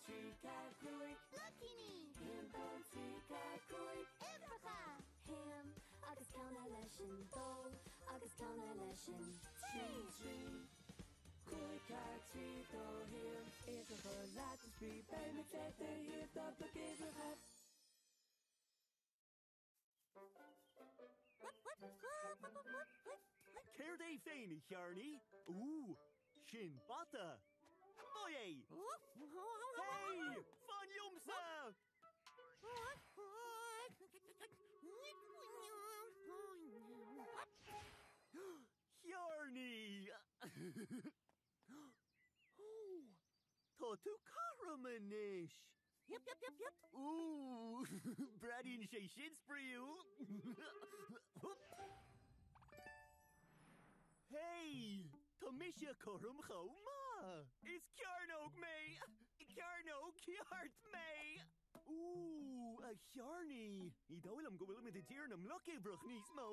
trí car cúig. Lucky ní. Himpeall trí car cúig. Ifrecha. Ham agus ceanna leis an dó agus ceanna leis an Trí. Cúig car trí dó him. Ifrecha leat is brí beim me cléta hir dobla ifrecha. Céir é féin I chearnaí? Sin bata. Boé! Hey! Fan jomsa! Chearnaí! Tá tú carram inis. Yep. Bradín sé sin spríú. Hey! Tá misise chum chomá! Is cearnóg mé! Cearnóg ceart mé! A chearnaí! Í dólam go bhfuil mit I tíirnam lucibruch níos mó.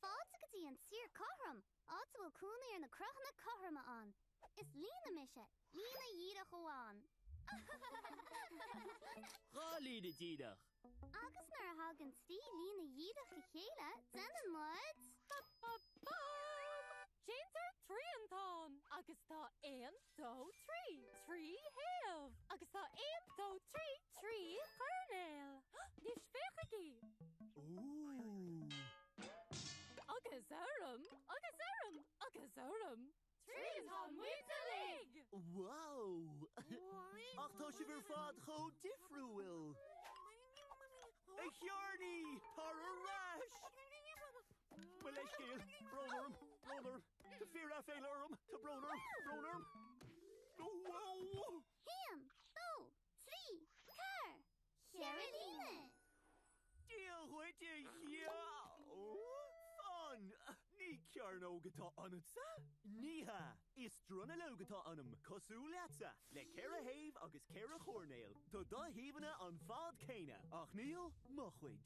Fáilte go dtí an sir chorram. Áta bhfuil cúnaí ar na crochanna chorrama an. Is lína mise. Lína dhíra choáin. Gá lína díadach. Agus nar a hagan tí lína dhíra chi chéile, denan mud. James are trí antán. Agus tá ein, dó, trí. Trí héamh. Agus tá ein, dó, trí. Trí chornéil. Níos féchaigí. Agus orm. Trí tá muinte lig. Wow! Ach tá si bhar fad cho difriúil. A chearnaí! Tar a rais! Well, leis céal, brónarm. Tá fíor a féil orm, tá brónarm. Wow! Ham, dó, trí, car. Cheirlína. Díhuiide cheá! Fun! Ní cearnógatá anatsa? Níthe! Is drona logatá anam, cosú leatsa, le ceir a héamh agus ceir a chornéil. Tá dá híomhanna an fád céine, ach níl, má chuid.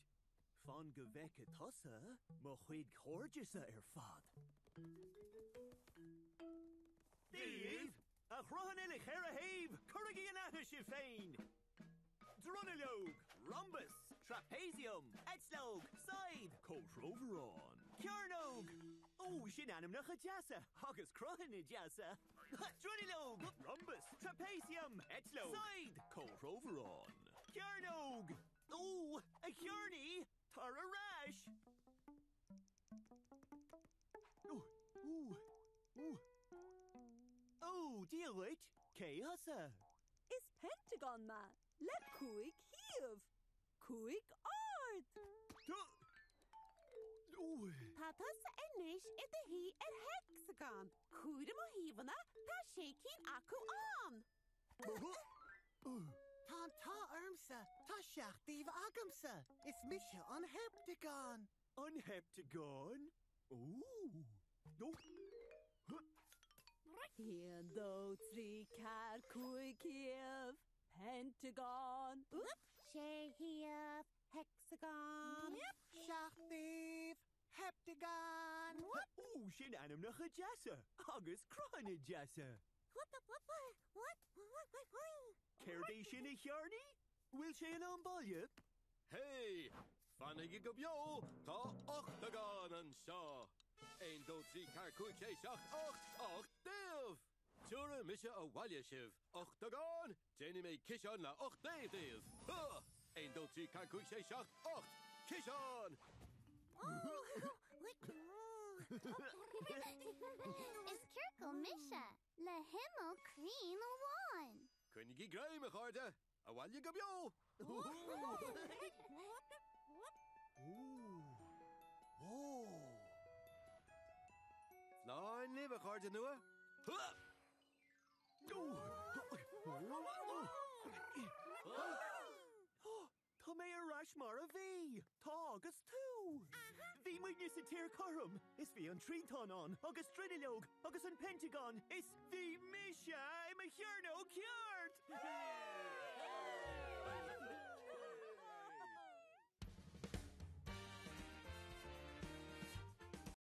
Fan go bheice tosa, má chuid chóirdeasa ar fad. Díomh! A chrohanna le ceir a héamh, curraigí an athe sin féin! Dronalog, rhombus, trapezium, etslog, side, cotroveron, cearnog. Sin anam nach a jasa, agus crohan a jasa. Dronalog, rhombus, trapezium, etslog, side, cotroveron, cearnog. A cearni, tar a rash. Díoit, cé hasa. Is Pentagon ma. Le cúig híamh. Cúig ard. Tátas inis I de hí ar hexagon. Cúram ó híomhanna tá sé cín acu an. Tá ormsa, tá seachtaíomh agamsa. Is mise an heptagon. An heptagon? Hían dó trí car cúig híamh. Pentagon. Sé híamh hexagon. Seachtaíomh heptagon. Sin anam nach a jasa, agus crohan a jasa. Céirdéis sin I chearnaí? Bhfuil sé an bailile? Hey! Fannig go bio, tá ochtagon an seo. Ein dó trí car cúig sé seach och déamh. Túra mise a bhaile sibh. Ochtagon, déanaí mé ciseán le och déamh. Ein dó trí car cúig sé seach och. Ciseán! Is Kirkle mise. Le himmel crín óháin. Cuinnig I gréim a cháirde, a bhaile go bio. Sláin libh a cháirde nua. Tá mé ar rais mar a bhí, tá agus tú. Bhí muine sa tír chorm, is bhí an trítán an, agus trinilóg, agus an Pentagon, is bhí mise I a chearnó ceart.